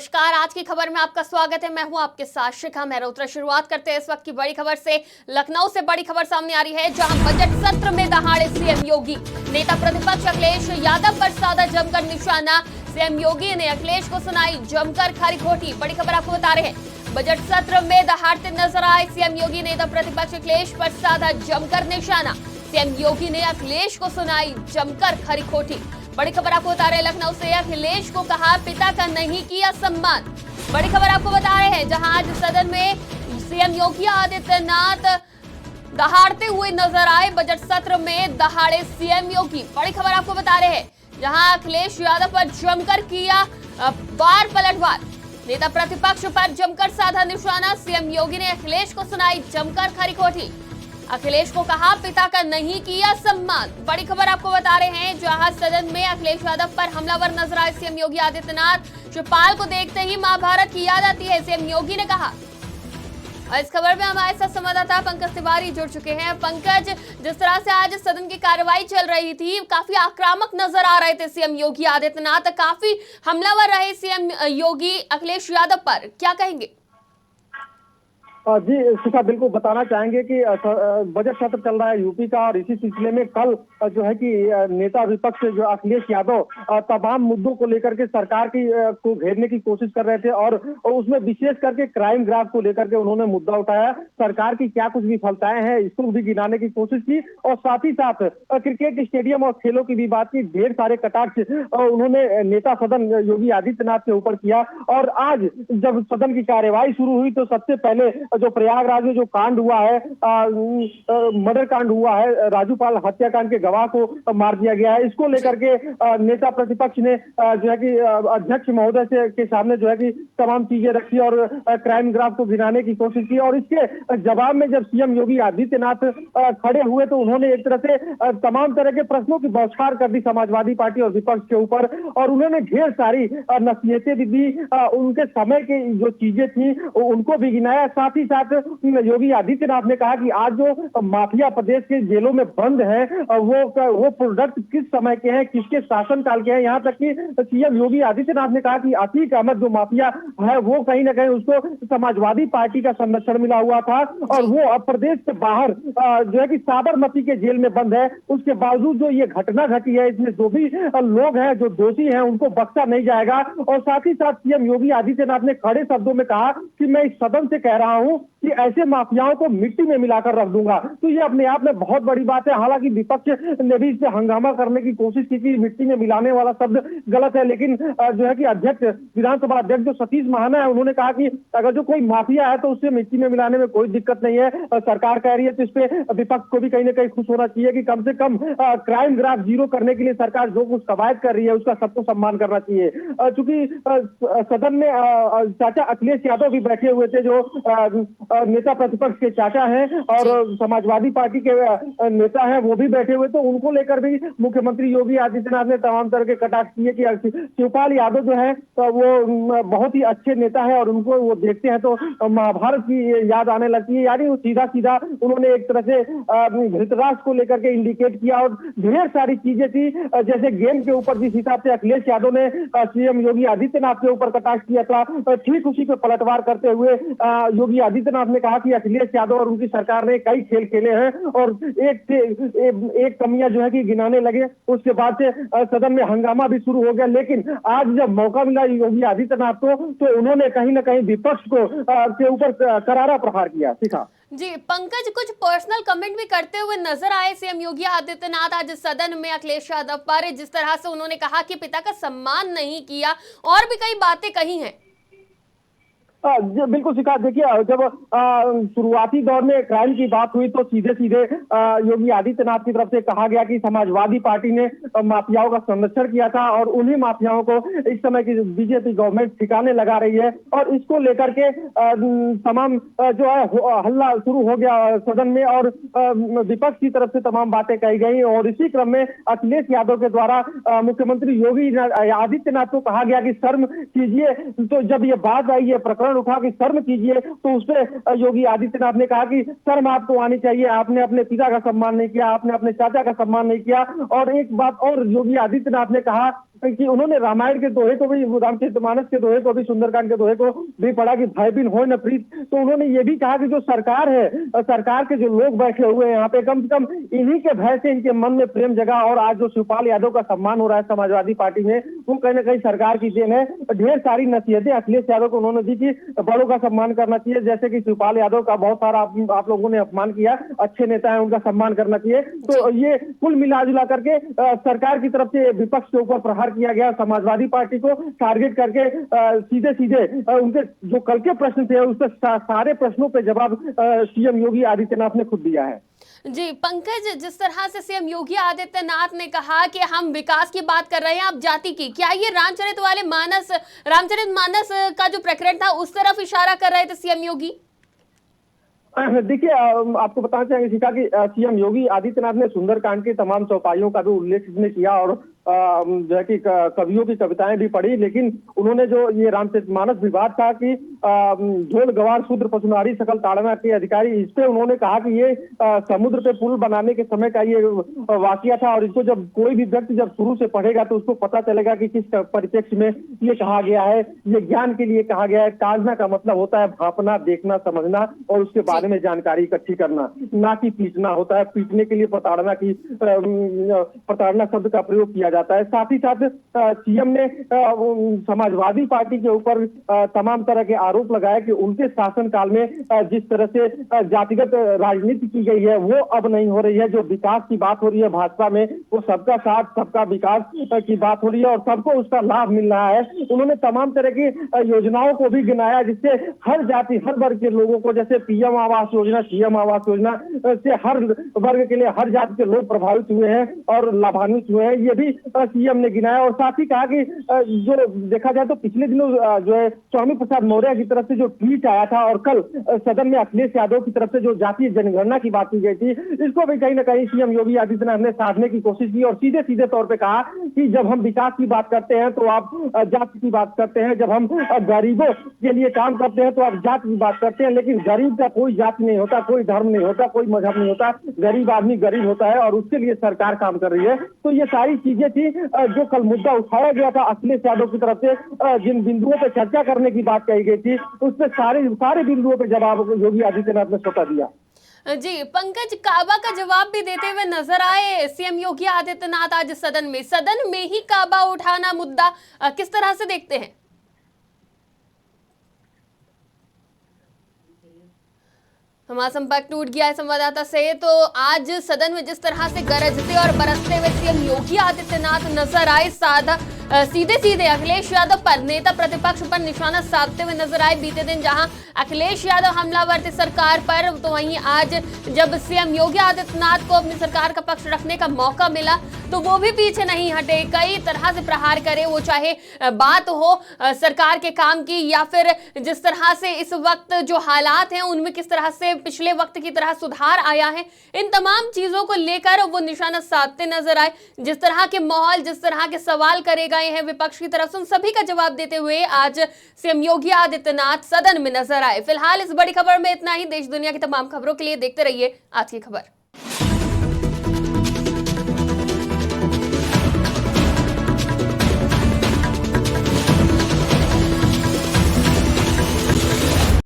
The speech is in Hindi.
नमस्कार, आज की खबर में आपका स्वागत है। मैं हूं आपके साथ शिखा मेहरोत्रा। शुरुआत करते हैं इस वक्त की बड़ी खबर से। लखनऊ से बड़ी खबर सामने आ रही है, जहां बजट सत्र में दहाड़े सीएम योगी। नेता प्रतिपक्ष अखिलेश यादव पर साधा जमकर निशाना। सीएम योगी ने अखिलेश को सुनाई जमकर खरी खोटी। बड़ी खबर आपको बता रहे हैं, बजट सत्र में दहाड़ते नजर आए सीएम योगी। नेता प्रतिपक्ष अखिलेश पर साधा जमकर निशाना। सीएम योगी ने अखिलेश को सुनाई जमकर खरी खोटी। बड़ी खबर आपको बता रहे हैं लखनऊ से। अखिलेश को कहा पिता का नहीं किया सम्मान। बड़ी खबर आपको बता रहे हैं, जहां आज सदन में सीएम योगी आदित्यनाथ दहाड़ते हुए नजर आए। बजट सत्र में दहाड़े सीएम योगी। बड़ी खबर आपको बता रहे हैं, जहां अखिलेश यादव पर जमकर किया वार पलटवार। नेता प्रतिपक्ष पर जमकर साधा निशाना। सीएम योगी ने अखिलेश को सुनाई जमकर खरी खोटी। अखिलेश को कहा पिता का नहीं किया सम्मान। बड़ी खबर आपको बता रहे हैं, जहां सदन में अखिलेश यादव पर हमलावर नजर आए सीएम योगी आदित्यनाथ। शिवपाल को देखते ही महाभारत की याद आती है, सीएम योगी ने कहा। और इस खबर में हमारे साथ संवाददाता पंकज तिवारी जुड़ चुके हैं। पंकज, जिस तरह से आज सदन की कार्रवाई चल रही थी, काफी आक्रामक नजर आ रहे थे सीएम योगी आदित्यनाथ। काफी हमलावर रहे सीएम योगी अखिलेश यादव पर, क्या कहेंगे? जी शिखा, बिल्कुल बताना चाहेंगे कि बजट सत्र चल रहा है यूपी का, और इसी सिलसिले में कल जो है कि नेता विपक्ष जो अखिलेश यादव तमाम मुद्दों को लेकर के सरकार की को घेरने की कोशिश कर रहे थे, और उसमें विशेष करके क्राइम ग्राफ को लेकर के उन्होंने मुद्दा उठाया। सरकार की क्या कुछ विफलताएं हैं इसको भी गिनाने की कोशिश की, और साथ ही साथ क्रिकेट स्टेडियम और खेलों की भी बात की। ढेर सारे कटाक्ष उन्होंने नेता सदन योगी आदित्यनाथ के ऊपर किया। और आज जब सदन की कार्यवाही शुरू हुई तो सबसे पहले जो प्रयागराज में जो कांड हुआ है, मर्डर कांड हुआ है, राजूपाल हत्याकांड के गवाह को मार दिया गया है, इसको लेकर के नेता प्रतिपक्ष ने जो है कि अध्यक्ष महोदय से के सामने जो है कि तमाम चीजें रखी और क्राइम ग्राफ को गिनाने की कोशिश की। और इसके जवाब में जब सीएम योगी आदित्यनाथ खड़े हुए तो उन्होंने एक तरह से तमाम तरह के प्रश्नों की बौछार कर दी समाजवादी पार्टी और विपक्ष के ऊपर, और उन्होंने ढेर सारी नसीहतें भी दी। उनके समय की जो चीजें थी उनको भी गिनाया। साथ ही साथ योगी आदित्यनाथ ने कहा कि आज जो माफिया प्रदेश के जेलों में बंद है वो प्रोडक्ट किस समय के हैं, किसके शासनकाल के हैं। यहाँ तक कि सीएम योगी आदित्यनाथ ने कहा कि अतीक अहमद जो माफिया है वो कहीं ना कहीं उसको समाजवादी पार्टी का संरक्षण मिला हुआ था, और वो अब प्रदेश से बाहर जो है कि साबरमती के जेल में बंद है। उसके बावजूद जो ये घटना घटी है, इसमें जो भी लोग हैं जो दोषी हैं उनको बख्शा नहीं जाएगा। और साथ ही साथ सीएम योगी आदित्यनाथ ने खड़े शब्दों में कहा कि मैं इस सदन से कह रहा हूं कि ऐसे माफियाओं को मिट्टी में मिलाकर रख दूंगा। तो ये अपने आप में बहुत बड़ी बात है। हालांकि विपक्ष ने भी इससे हंगामा करने की कोशिश की कि मिट्टी में मिलाने वाला शब्द गलत है, लेकिन जो है कि अध्यक्ष विधानसभा अध्यक्ष जो सतीश महाना है उन्होंने कहा कि अगर जो कोई माफिया है तो उससे मिट्टी में मिलाने में कोई दिक्कत नहीं है। सरकार कह रही है तो इस पे विपक्ष को भी कहीं ना कहीं खुश होना चाहिए कि कम से कम क्राइम ग्राफ जीरो करने के लिए सरकार जो कुछ कवायद कर रही है उसका सबको सम्मान करना चाहिए। चूंकि सदन में चाचा अखिलेश यादव भी बैठे हुए थे, जो नेता प्रतिपक्ष के चाचा हैं, और समाजवादी पार्टी के नेता हैं वो भी बैठे हुए, तो उनको लेकर भी मुख्यमंत्री योगी आदित्यनाथ ने तमाम तरह के कटाक्ष किए कि शिवपाल यादव जो है वो बहुत ही अच्छे नेता है और उनको वो देखते हैं तो महाभारत की याद आने लगती है। यानी वो सीधा सीधा उन्होंने एक तरह से धृतराष्ट्र को लेकर के इंडिकेट किया, और ढेर सारी चीजें थी जैसे गेम के ऊपर जिस हिसाब से अखिलेश यादव ने सीएम योगी आदित्यनाथ के ऊपर कटाक्ष किया था, ठीक उसी पे पलटवार करते हुए योगी आदित्यनाथ ने कहा कि अखिलेश यादव और उनकी सरकार ने कई खेल खेले हैं, और एक कमियां जो है कि गिनाने लगे। उसके बाद से सदन में हंगामा भी शुरू हो गया। लेकिन आज जब मौका मिला योगी आदित्यनाथ को तो उन्होंने कहीं ना कहीं विपक्ष को के ऊपर करारा प्रहार किया। सीखा जी पंकज, कुछ पर्सनल कमेंट भी करते हुए नजर आए सीएम योगी आदित्यनाथ आज सदन में अखिलेश यादव पर। जिस तरह से उन्होंने कहा कि पिता का सम्मान नहीं किया, और भी कई बातें कही हैं। बिल्कुल शिखा, देखिए जब शुरुआती दौर में क्राइम की बात हुई तो सीधे सीधे योगी आदित्यनाथ की तरफ से कहा गया कि समाजवादी पार्टी ने माफियाओं का संरक्षण किया था, और उन्हीं माफियाओं को इस समय की बीजेपी गवर्नमेंट ठिकाने लगा रही है, और इसको लेकर के तमाम जो है हल्ला शुरू हो गया सदन में, और विपक्ष की तरफ से तमाम बातें कही गई। और इसी क्रम में अखिलेश यादव के द्वारा मुख्यमंत्री योगी आदित्यनाथ को कहा गया कि शर्म कीजिए। तो जब ये बात आई, ये प्रकरण उठा कि शर्म कीजिए, तो उस पर योगी आदित्यनाथ ने कहा कि शर्म आपको आनी चाहिए, आपने अपने पिता का सम्मान नहीं किया, आपने अपने चाचा का सम्मान नहीं किया। और एक बात और योगी आदित्यनाथ ने कहा कि उन्होंने रामायण के दोहे को भी, रामचरितमानस के दोहे को भी, सुंदरकांड के दोहे को भी पढ़ा कि भाई बिन होय न प्रीत। तो उन्होंने ये भी कहा कि जो सरकार है, सरकार के जो लोग बैठे हुए हैं यहाँ पे, कम से कम इन्हीं के भय से इनके मन में प्रेम जगा और आज जो शिवपाल यादव का सम्मान हो रहा है समाजवादी पार्टी में, वो कहीं ना कहीं सरकार की देन है। ढेर सारी नसीहतें अखिलेश यादव को उन्होंने दी कि बड़ों का सम्मान करना चाहिए, जैसे कि शिवपाल यादव का बहुत सारा आप लोगों ने अपमान किया, अच्छे नेता है उनका सम्मान करना चाहिए। तो ये कुल मिला जुला करके सरकार की तरफ से विपक्ष के ऊपर प्रहार किया गया, समाजवादी पार्टी को टारगेट करके सीधे सीधे उनके जो कल के प्रश्न थे उसके सारे प्रश्नों पे जवाब सीएम योगी आदित्यनाथ ने खुद दिया है। जी पंकज, जिस तरह से सीएम योगी आदित्यनाथ ने कहा कि हम विकास की बात कर रहे हैं, आप जाति की, क्या ये रामचरितमानस का जो प्रकरण था उस तरफ इशारा कर रहे थे सीएम योगी? देखिए, आपको बताना चाहेंगे शिखा कि सीएम योगी आदित्यनाथ ने सुंदरकांड के तमाम चौपाइयों का भी उल्लेख इसमें किया और जो है कि कवियों की कविताएं भी पढ़ी, लेकिन उन्होंने जो ये रामचरितमानस विवाद था कि झोल गवार शूद्र पशुनारी सकल ताड़ना के अधिकारी, इस पे उन्होंने कहा कि ये समुद्र पे पुल बनाने के समय का ये वाकया था और इसको जब कोई भी व्यक्ति जब शुरू से पढ़ेगा तो उसको पता चलेगा कि किस परिप्रेक्ष्य में ये कहा गया है, ये ज्ञान के लिए कहा गया है। काजना का मतलब होता है भांपना, देखना, समझना और उसके बारे में जानकारी इकट्ठी करना, ना कि पीटना होता है। पीटने के लिए प्रताड़ना शब्द का प्रयोग किया जाता है। साथ ही साथ सीएम ने समाजवादी पार्टी के ऊपर तमाम तरह के आरोप लगाए कि उनके शासनकाल में जिस तरह से जातिगत राजनीति की गई है वो अब नहीं हो रही है। जो विकास की बात हो रही है भाजपा में, वो सबका साथ सबका विकास की बात हो रही है और सबको उसका लाभ मिल रहा है। उन्होंने तमाम तरह की योजनाओं को भी गिनाया जिससे हर जाति हर वर्ग के लोगों को, जैसे पीएम आवास योजना, सीएम आवास योजना से हर वर्ग के लिए हर जाति के लोग प्रभावित हुए हैं और लाभान्वित हुए हैं, ये भी सीएम ने गिनाया। और साथ ही कहा कि जो देखा जाए तो पिछले दिनों जो है स्वामी प्रसाद मौर्य की तरफ से जो ट्वीट आया था और कल सदन में अखिलेश यादव की तरफ से जो जातीय जनगणना की बात की गई थी, इसको भी कहीं ना कहीं सीएम योगी आदित्यनाथ ने साधने की कोशिश की और सीधे सीधे तौर पे कहा कि जब हम विकास की बात करते हैं तो आप जाति की बात करते हैं, जब हम गरीबों के लिए काम करते हैं तो आप जाति की बात करते हैं, लेकिन गरीब का कोई जाति नहीं होता, कोई धर्म नहीं होता, कोई मजहब नहीं होता। गरीब आदमी गरीब होता है और उसके लिए सरकार काम कर रही है। तो ये सारी चीजें थी जो कल मुद्दा उठाया गया था अखिलेश यादव की तरफ से, जिन बिंदुओं पर चर्चा करने की बात कही गई थी उस पर सारे बिंदुओं पर जवाब योगी आदित्यनाथ ने स्वतः दिया। जी पंकज, काबा का जवाब भी देते हुए नजर आए सीएम योगी आदित्यनाथ आज सदन में ही काबा उठाना मुद्दा किस तरह से देखते हैं? हमारा संपर्क टूट गया है संवाददाता से। तो आज सदन में जिस तरह से गरजते और बरसते हुए सीएम योगी आदित्यनाथ नजर आए, सीधे सीधे अखिलेश यादव पर, नेता प्रतिपक्ष पर निशाना साधते हुए नजर आए। बीते दिन जहां अखिलेश यादव हमलावर थे सरकार पर, तो वहीं आज जब सीएम योगी आदित्यनाथ को अपनी सरकार का पक्ष रखने का मौका मिला तो वो भी पीछे नहीं हटे, कई तरह से प्रहार करे, वो चाहे बात हो सरकार के काम की या फिर जिस तरह से इस वक्त जो हालात हैं उनमें किस तरह से पिछले वक्त की तरह सुधार आया है, इन तमाम चीजों को लेकर वो निशाना साधते नजर आए। जिस तरह के माहौल, जिस तरह के सवाल करे गए हैं विपक्ष की तरफ से, उन सभी का जवाब देते हुए आज सीएम योगी आदित्यनाथ सदन में नजर आए। फिलहाल इस बड़ी खबर में इतना ही। देश दुनिया की तमाम खबरों के लिए देखते रहिए आज की खबर।